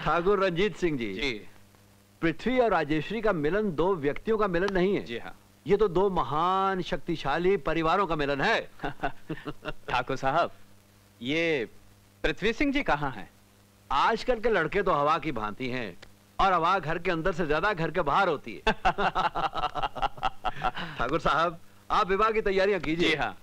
ठाकुर रंजीत सिंह जी। जी। पृथ्वी और राजेश्वरी का मिलन दो व्यक्तियों का मिलन नहीं है। जी हाँ। ये तो दो महान शक्तिशाली परिवारों का मिलन है। ठाकुर साहब, ये पृथ्वी सिंह जी कहाँ हैं? आजकल के लड़के तो हवा की भांति हैं और हवा घर के अंदर से ज्यादा घर के बाहर होती है। ठाकुर साहब, आप विवाह की तैयारियां कीजिए। जी हाँ।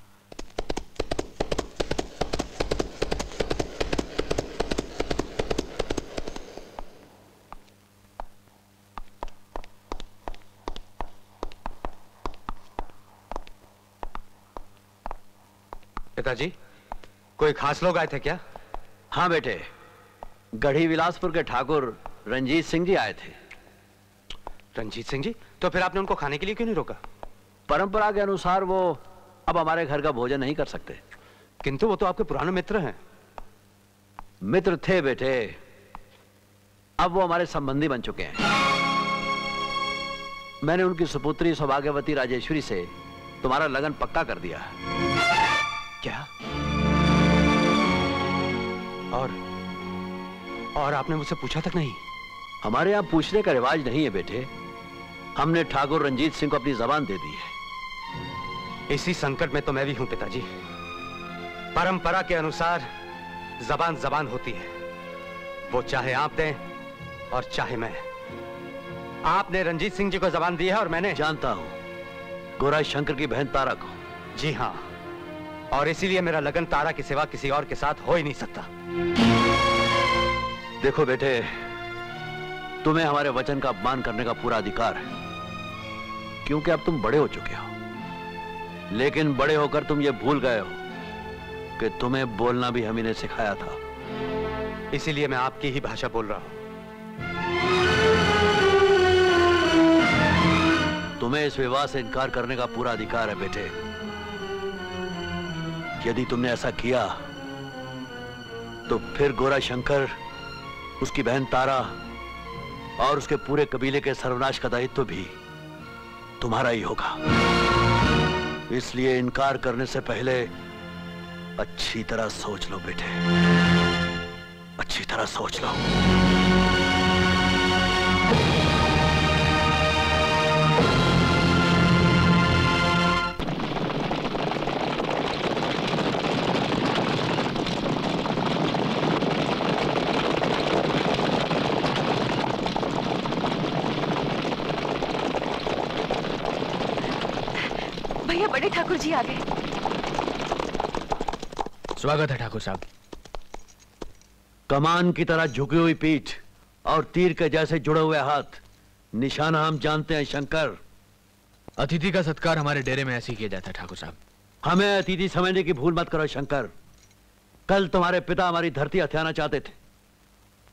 पिताजी, कोई खास लोग आए थे क्या? हाँ बेटे, गढ़ी विलासपुर के ठाकुर रंजीत सिंह जी आए थे। रंजीत सिंह जी? तो फिर आपने उनको खाने के लिए क्यों नहीं रोका? परंपरा के अनुसार वो अब हमारे घर का भोजन नहीं कर सकते। किंतु वो तो आपके पुराने मित्र हैं। मित्र थे बेटे, अब वो हमारे संबंधी बन चुके हैं। मैंने उनकी सुपुत्री सौभाग्यवती राजेश्वरी से तुम्हारा लगन पक्का कर दिया। क्या? और आपने मुझसे पूछा तक नहीं? हमारे यहां पूछने का रिवाज नहीं है बेटे। हमने ठाकुर रंजीत सिंह को अपनी जबान दे दी है। इसी संकट में तो मैं भी हूं पिताजी। परंपरा के अनुसार जबान जबान होती है, वो चाहे आप दें और चाहे मैं। आपने रंजीत सिंह जी को जबान दी है और मैंने। जानता हूं, गोरा शंकर की बहन तारा को। जी हां, और इसीलिए मेरा लगन तारा के सिवा किसी और के साथ हो ही नहीं सकता। देखो बेटे, तुम्हें हमारे वचन का अपमान करने का पूरा अधिकार है, क्योंकि अब तुम बड़े हो चुके हो। लेकिन बड़े होकर तुम ये भूल गए हो कि तुम्हें बोलना भी हम ही ने सिखाया था। इसीलिए मैं आपकी ही भाषा बोल रहा हूं। तुम्हें इस विवाह से इनकार करने का पूरा अधिकार है बेटे। यदि तुमने ऐसा किया तो फिर गोरा शंकर, उसकी बहन तारा और उसके पूरे कबीले के सर्वनाश का दायित्व भी तुम्हारा ही होगा। इसलिए इनकार करने से पहले अच्छी तरह सोच लो बेटे, अच्छी तरह सोच लो। बड़े ठाकुर जी आ गए। स्वागत है ठाकुर साहब। कमान की तरह झुकी हुई पीठ और तीर के जैसे जुड़े हुए हाथ, निशाना हम जानते हैं शंकर। अतिथि का सत्कार हमारे डेरे में ऐसे ही किया जाता है ठाकुर साहब। हमें अतिथि समझने की भूल मत करो शंकर। कल तुम्हारे पिता हमारी धरती हथियाना चाहते थे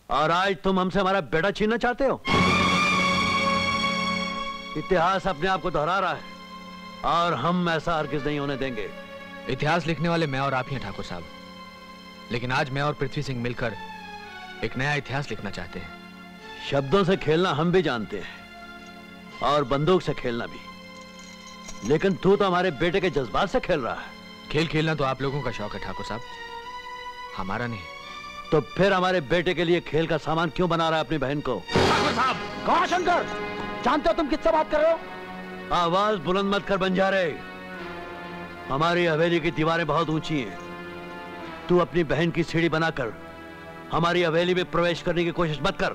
और आज तुम हमसे हमारा बेटा छीनना चाहते हो। इतिहास अपने आप को दोहरा रहा है और हम ऐसा हरगिज नहीं होने देंगे। इतिहास लिखने वाले मैं और आप ही हैं ठाकुर साहब, लेकिन आज मैं और पृथ्वी सिंह मिलकर एक नया इतिहास लिखना चाहते हैं। शब्दों से खेलना हम भी जानते हैं और बंदूक से खेलना भी, लेकिन तू तो हमारे बेटे के जज्बात से खेल रहा है। खेल खेलना तो आप लोगों का शौक है ठाकुर साहब, हमारा नहीं। तो फिर हमारे बेटे के लिए खेल का सामान क्यों बना रहा है अपनी बहन को? ठाकुर साहब! कौन शंकर? जानते हो तुम किससे बात कर रहे हो? आवाज बुलंद मत कर बंजारे। हमारी हवेली की दीवारें बहुत ऊंची हैं। तू अपनी बहन की सीढ़ी बनाकर हमारी हवेली में प्रवेश करने की कोशिश मत कर।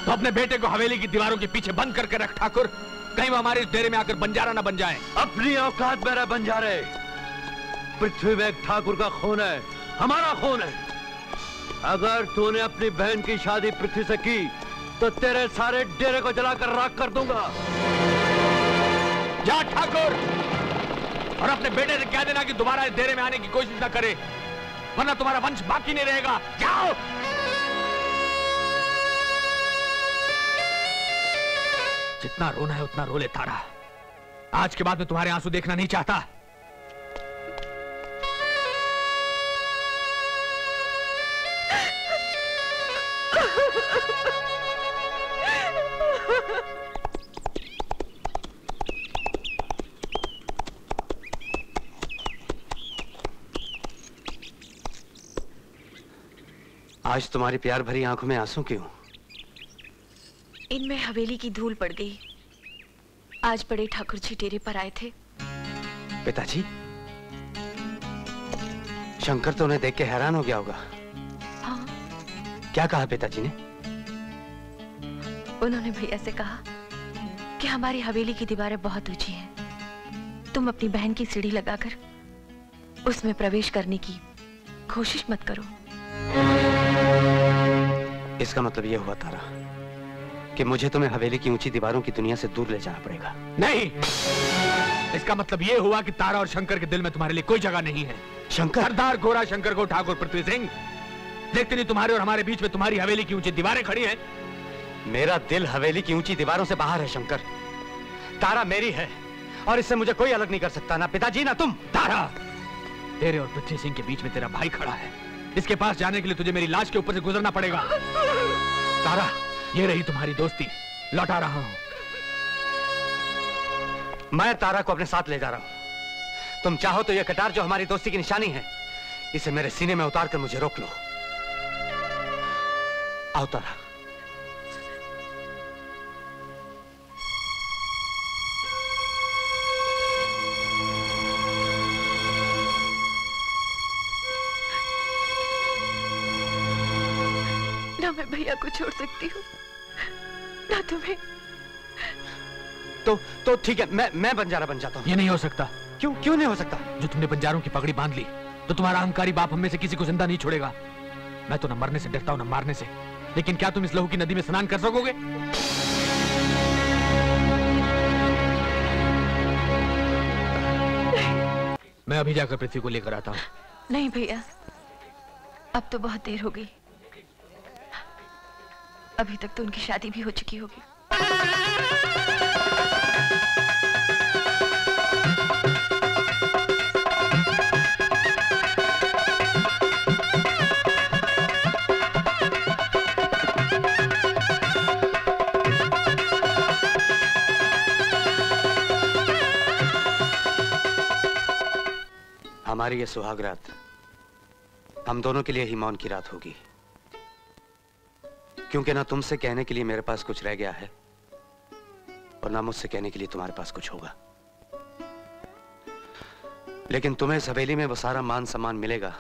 तो अपने बेटे को हवेली की दीवारों के पीछे बंद करके रख ठाकुर, कहीं वो हमारे डेरे में आकर बंजारा ना बन जाए। अपनी औकात में रह बंजारे। पृथ्वी में एक ठाकुर का खून है, हमारा खून है। अगर तूने अपनी बहन की शादी पृथ्वी से की तो तेरे सारे डेरे को जलाकर राख कर दूंगा। जा ठाकुर, और अपने बेटे से कह देना कि दोबारा इस डेरे में आने की कोशिश ना करे, वरना तुम्हारा वंश बाकी नहीं रहेगा। जाओ। जितना रोना है उतना रो ले तारा। आज के बाद मैं तुम्हारे आंसू देखना नहीं चाहता। आज तुम्हारी प्यार भरी आंखों में आंसू क्यों? इनमें हवेली की धूल पड़ गई। आज बड़े ठाकुर जी डेरे पर आए थे। पिताजी, शंकर तो उन्हें देख के हैरान हो गया होगा। हाँ। क्या कहा पिताजी ने? उन्होंने भैया से कहा कि हमारी हवेली की दीवारें बहुत ऊंची हैं। तुम अपनी बहन की सीढ़ी लगाकर उसमें प्रवेश करने की कोशिश मत करो। इसका मतलब यह हुआ तारा कि मुझे तुम्हें हवेली की ऊंची दीवारों की दुनिया से दूर ले जाना पड़ेगा। नहीं, इसका मतलब यह हुआ कि तारा और शंकर के दिल में तुम्हारे लिए कोई जगह नहीं है। शंकर? सरदार गोरा शंकर को ठाकुर पृथ्वी सिंह, देखते नहीं तुम्हारे और हमारे बीच में तुम्हारी हवेली की ऊंची दीवारें खड़ी हैं। मेरा दिल हवेली की ऊंची दीवारों से बाहर है शंकर। तारा मेरी है और इससे मुझे कोई अलग नहीं कर सकता, ना पिताजी ना तुम। तारा, तेरे और पृथ्वी सिंह के बीच में तेरा भाई खड़ा है। इसके पास जाने के लिए तुझे मेरी लाश के ऊपर से गुजरना पड़ेगा। तारा, ये रही तुम्हारी दोस्ती, लौटा रहा हूं। मैं तारा को अपने साथ ले जा रहा हूं। तुम चाहो तो यह कटार जो हमारी दोस्ती की निशानी है, इसे मेरे सीने में उतार कर मुझे रोक लो। आओ तारा। ना मैं भैया को छोड़ सकती हूँ, ना तुम्हें। तो ठीक है, मैं बंजारा बन जाता हूँ। ये नहीं हो सकता। क्यों नहीं हो सकता? जो तुमने बंजारों की पगड़ी बांध ली तो तुम्हारा अहंकारी बाप हम में से किसी को जिंदा नहीं छोड़ेगा। मैं तो न मरने से डरता हूं न मारने से, लेकिन क्या तुम इस लहू की नदी में स्नान कर सकोगे? मैं अभी जाकर पृथ्वी को लेकर आता हूं। नहीं भैया, अब तो बहुत देर हो गई। अभी तक तो उनकी शादी भी हो चुकी होगी। हमारी ये सुहाग रात हम दोनों के लिए ही मौन की रात होगी, क्योंकि ना तुमसे कहने के लिए मेरे पास कुछ रह गया है और ना मुझसे कहने के लिए तुम्हारे पास कुछ होगा। लेकिन तुम्हें इस हवेली में वो सारा मान सम्मान मिलेगा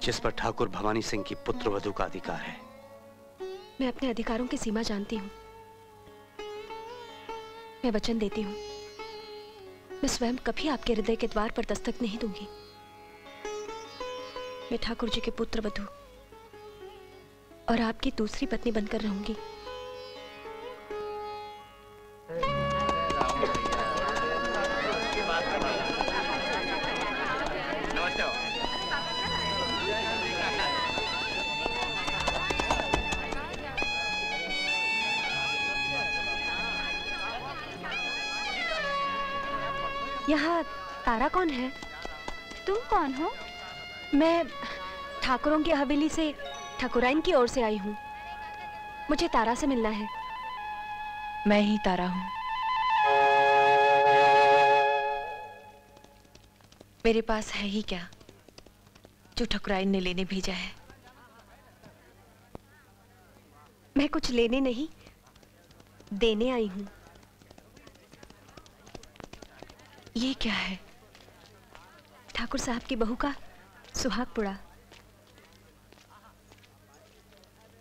जिस पर ठाकुर भवानी सिंह की पुत्र वधू का अधिकार है। मैं अपने अधिकारों की सीमा जानती हूँ। मैं वचन देती हूँ, मैं स्वयं कभी आपके हृदय के द्वार पर दस्तक नहीं दूंगी। मैं ठाकुर जी के पुत्र वधू और आपकी दूसरी पत्नी बनकर रहूंगी। यहाँ तारा कौन है? तुम कौन हो? मैं ठाकुरों की हवेली से ठाकुराइन की ओर से आई हूँ। मुझे तारा से मिलना है। मैं ही तारा हूँ। मेरे पास है ही क्या जो ठाकुराइन ने लेने भेजा है? मैं कुछ लेने नहीं, देने आई हूँ। ये क्या है? ठाकुर साहब की बहू का सुहाग पुड़ा।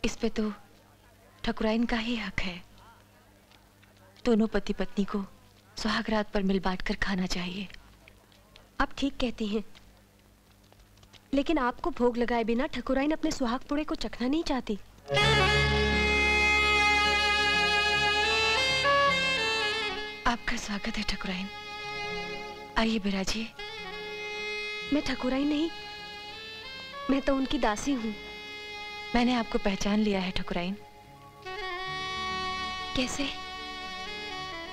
इस पे तो ठाकुराइन का ही हक है। दोनों पति पत्नी को सुहाग रात पर मिल बांट कर खाना चाहिए। आप ठीक कहती हैं, लेकिन आपको भोग लगाए बिना ठाकुराइन अपने सुहाग पुड़े को चखना नहीं चाहती। आपका स्वागत है ठाकुराइन। आइए बिराजिए। मैं ठाकुराइन नहीं, मैं तो उनकी दासी हूँ। मैंने आपको पहचान लिया है ठाकुराइन। कैसे?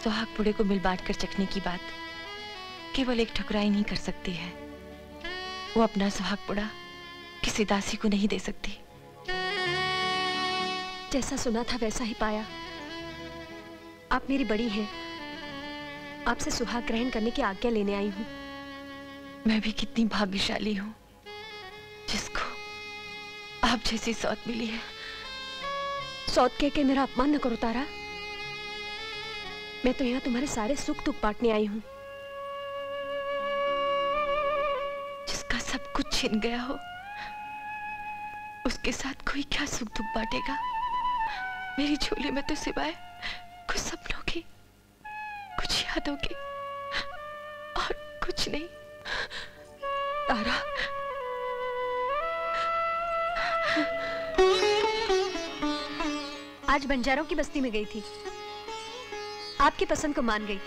सुहाग पुड़े को मिल बांट कर चखने की बात केवल एक ठाकुराइन ही कर सकती है। वो अपना सुहाग पुड़ा किसी दासी को नहीं दे सकती। जैसा सुना था वैसा ही पाया। आप मेरी बड़ी हैं, आपसे सुहाग ग्रहण करने की आज्ञा लेने आई हूँ। मैं भी कितनी भाग्यशाली हूँ जिसको आप जैसी सौत मिली है। सौत कह के मेरा अपमान न करो तारा। मैं तो यहाँ तुम्हारे सारे सुख दुख बांटने आई हूँ। जिसका सब कुछ छिन गया हो, उसके साथ कोई क्या सुख दुख बांटेगा। मेरी झोली में तो सिवाय कुछ सपनों की, कुछ यादों की और कुछ नहीं। तारा, आज बंजारों की बस्ती में गई थी, आपकी पसंद को मान गई।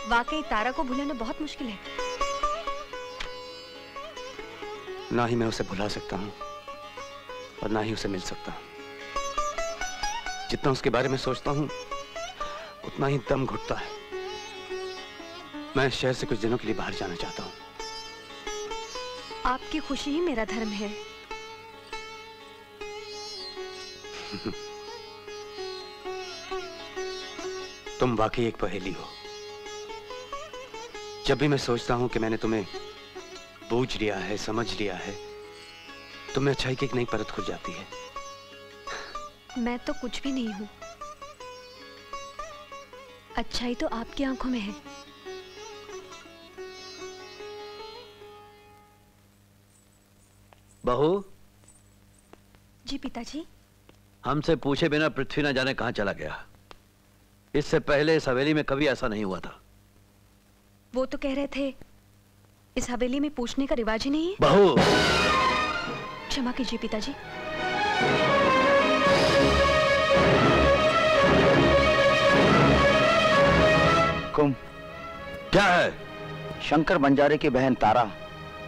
वाकई तारा को भुलाना बहुत मुश्किल है। ना ही मैं उसे भुला सकता हूँ और ना ही उसे मिल सकता हूँ। जितना उसके बारे में सोचता हूँ उतना ही दम घुटता है। मैं इस शहर से कुछ दिनों के लिए बाहर जाना चाहता हूँ। आपकी खुशी ही मेरा धर्म है। तुम वाकई एक पहेली हो। जब भी मैं सोचता हूं कि मैंने तुम्हें बूझ लिया है, समझ लिया है, तुम्हें अच्छाई की एक नई परत खुल जाती है। मैं तो कुछ भी नहीं हूं। अच्छाई तो आपकी आंखों में है। बहू, जी पिताजी। हमसे पूछे बिना पृथ्वी न जाने कहां चला गया। इससे पहले इस हवेली में कभी ऐसा नहीं हुआ था। वो तो कह रहे थे इस हवेली में पूछने का रिवाज ही नहीं है। बहू, क्षमा कीजिए पिताजी। कुम, क्या है? शंकर बंजारे की बहन तारा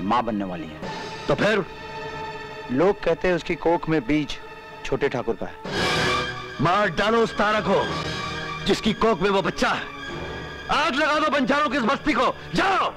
माँ बनने वाली है। तो फिर? लोग कहते हैं उसकी कोख में बीज छोटे ठाकुर का है। मार डालो उस तारा को जिसकी कोख में वो बच्चा है। आग लगा दो बंजारों की इस बस्ती को। जाओ।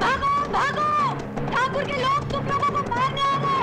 भागो भागो, ठाकुर के लोग तुम लोगों को मारने आ रहे